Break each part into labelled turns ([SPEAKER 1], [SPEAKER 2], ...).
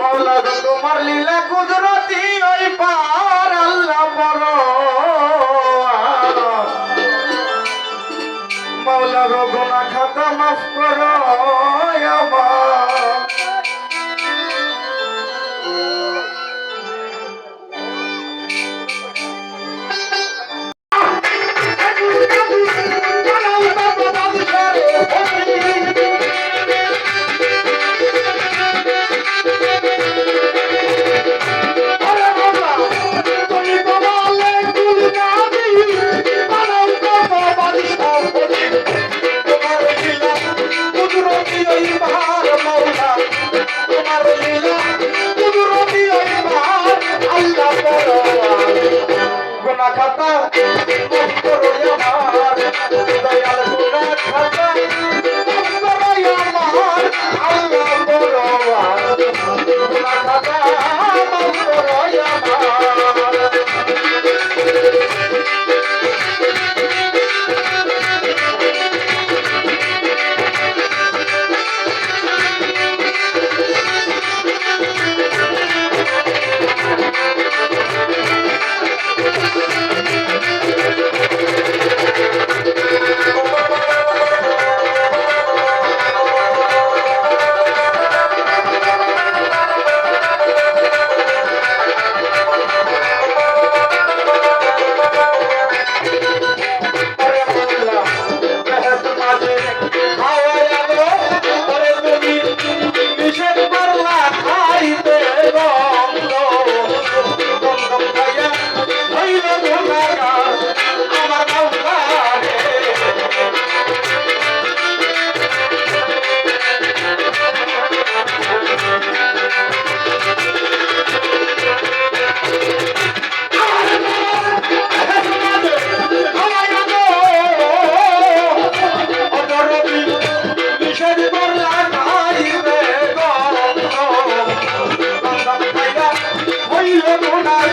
[SPEAKER 1] মাওলা গো তোমার লীলা কুদরতি ওই পার আল্লাহ পরোয়ার মাওলা গো গুনাহ খাতা মাফ করো আমার খাতা মাফ করো আমার দয়াল গুনাহ খাতা মাফ করো আমার আল্লাহ পরোয়ার গুনাহ খাতা মাফ করো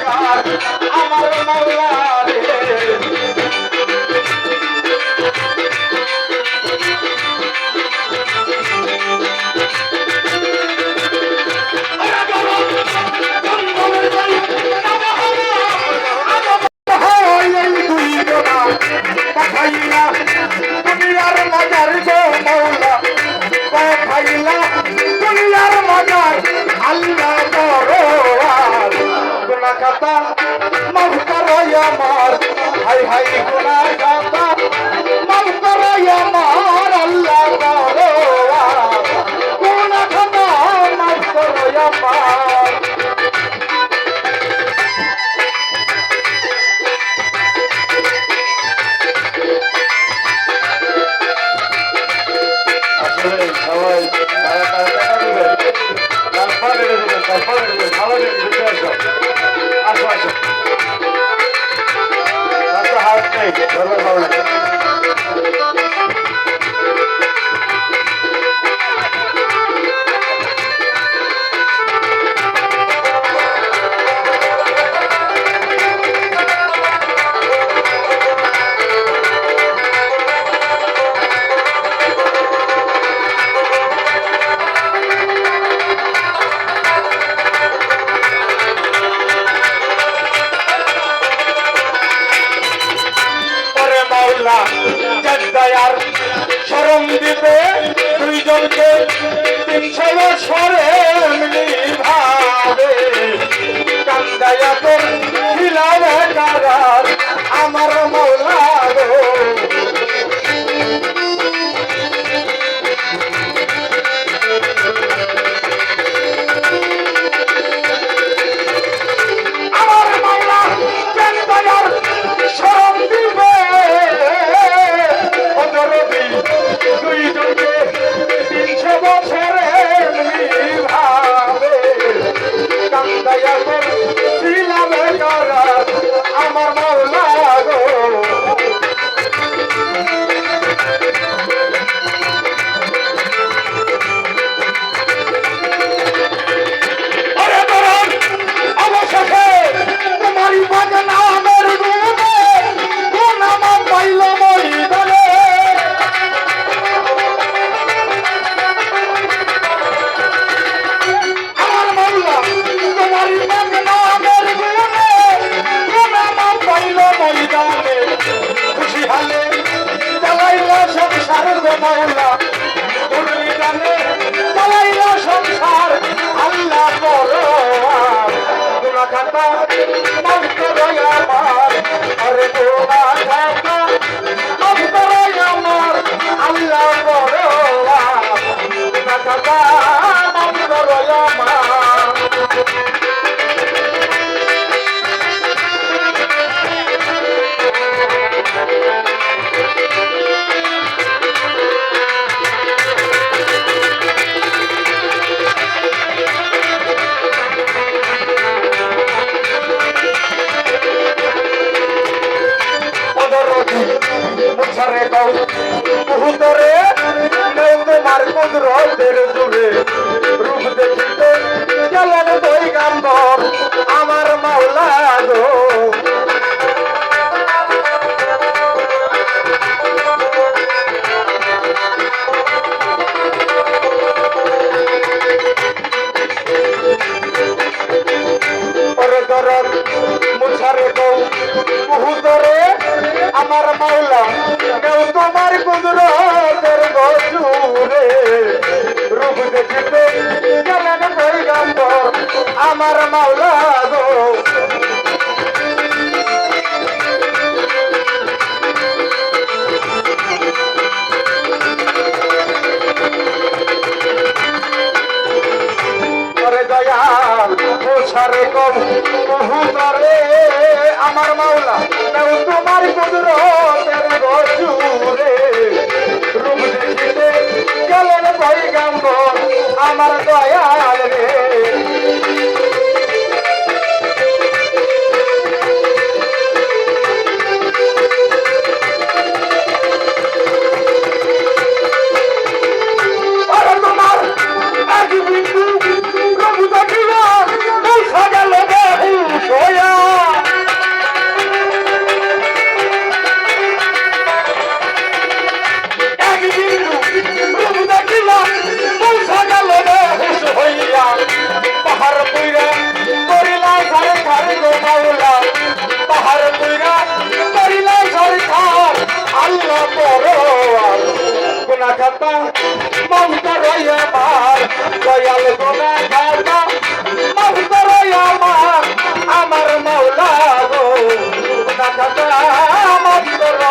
[SPEAKER 1] আমার আমার মাওলা রে খাইলা দুনিয়ার মজার গো মাওলা খাইলা দুনিয়ার মজার আল্লাহ পরোয়ার গুনাহ খাতা মাফ করো আমার হাই হাই গুনাহ খাতা মাফ করো আমার আল্লাহ পরোয়ার গুনাহ খাতা মাফ করো আমার সবাই ভালো আসো আসো হাত নেই ভালো দয়ার শরম দিবে দুইজনকে 300 বছরে এমনি ভাবে কান্দায়া তোর খিলাবে কারার আমার মাওলা গো আমার মাওলা কেন দয়ার শরম দিবে দুইজনকে 300 বছরে ভাবে মাওলা তুমি জানে চালাইলা সংসার আল্লাহ পরোয়ার গুনাহ খাতা মাফ করো আমার আরে গুনাহ খাতা মাফ করো আমার আল্লাহ পরোয়ার গুনাহ খাতা মাফ করো আমার মুছারে গাও বহুতরে নেও তোমার কুদরতের জুড়ে রূপ দেখিতে গেলেন পয়গম্বর আমার মাওলা গো ওরে দরদ মুছারে গাও বহুতরে আমার মাওলা কেউ তোমার কুদরতের গজুরে রূপ দেখিতে গেলেন পয়গম্বর আমার মাওলা গো দয়াল মোছারে কম বহুতরে আমার মাওলা কেউ তোমার কুদরতের গজুরে রূপ দেখিতে গেলেন পয়গম্বর আমার দয়াল রে গুনাহ খাতা মাফ করো আমার দয়াল গুনাহ খাতা মাফ করো আমার মাওলা গো গুনাহ খাতা মাফ করো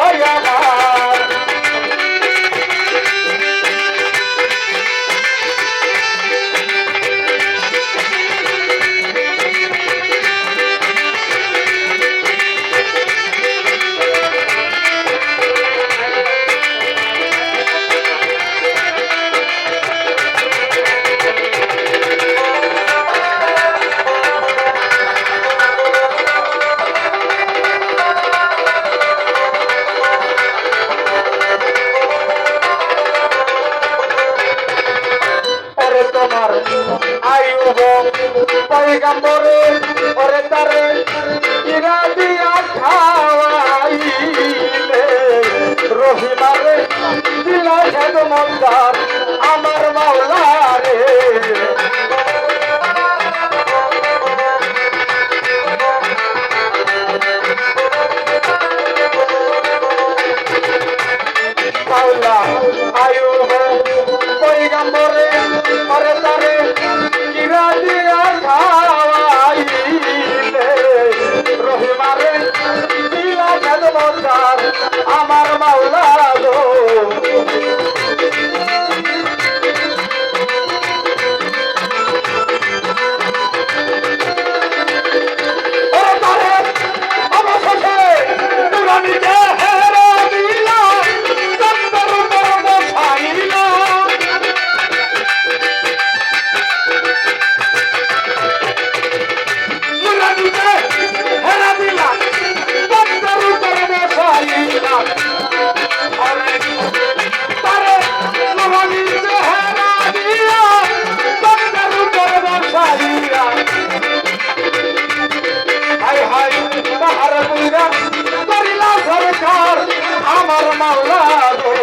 [SPEAKER 1] আমার তোমার আয়ুব পয়গম্বরে ওরে তারে ইরা দিয়া খাওয়াইলে রহিমারে দিলা খেদমতদার আমার মাওলা রে মাওলা আয়ুব পয়গম্বরে ওরে তারে কিরা দিয়া খাওয়াইলে রহিমারে দিলা খেদমতদার আমার মাওলা গো ওরে তারে অবশেষে নুরানিতে হেরা দিলা চন্দ্র উপর বসাইলা আমার মাওলা গো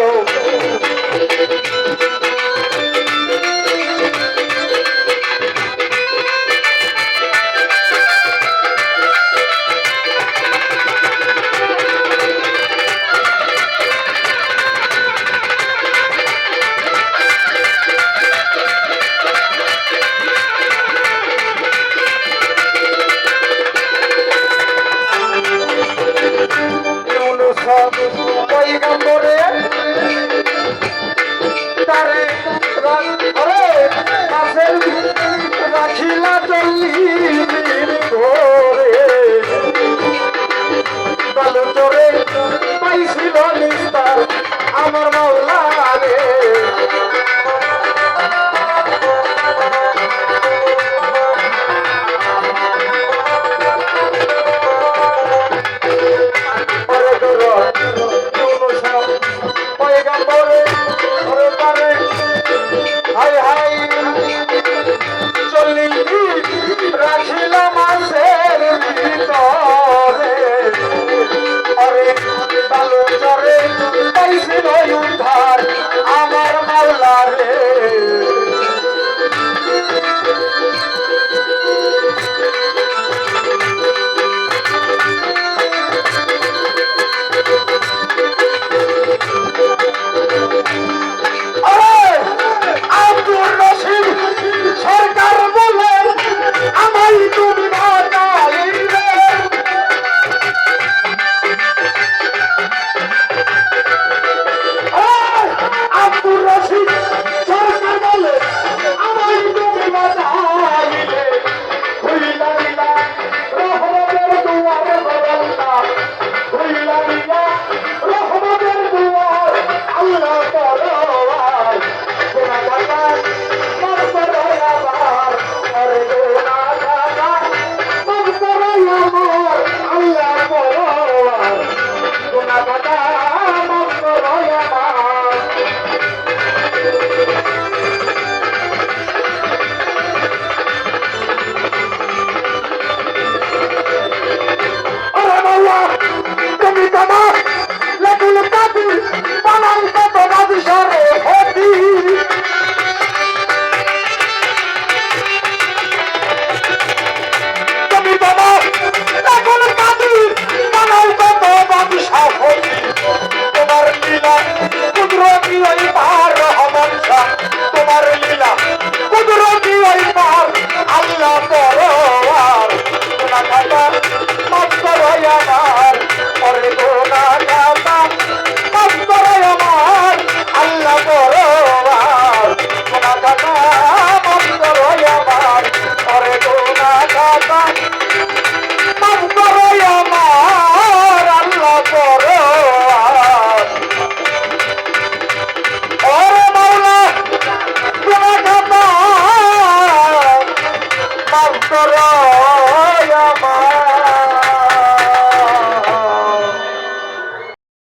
[SPEAKER 1] করো আমার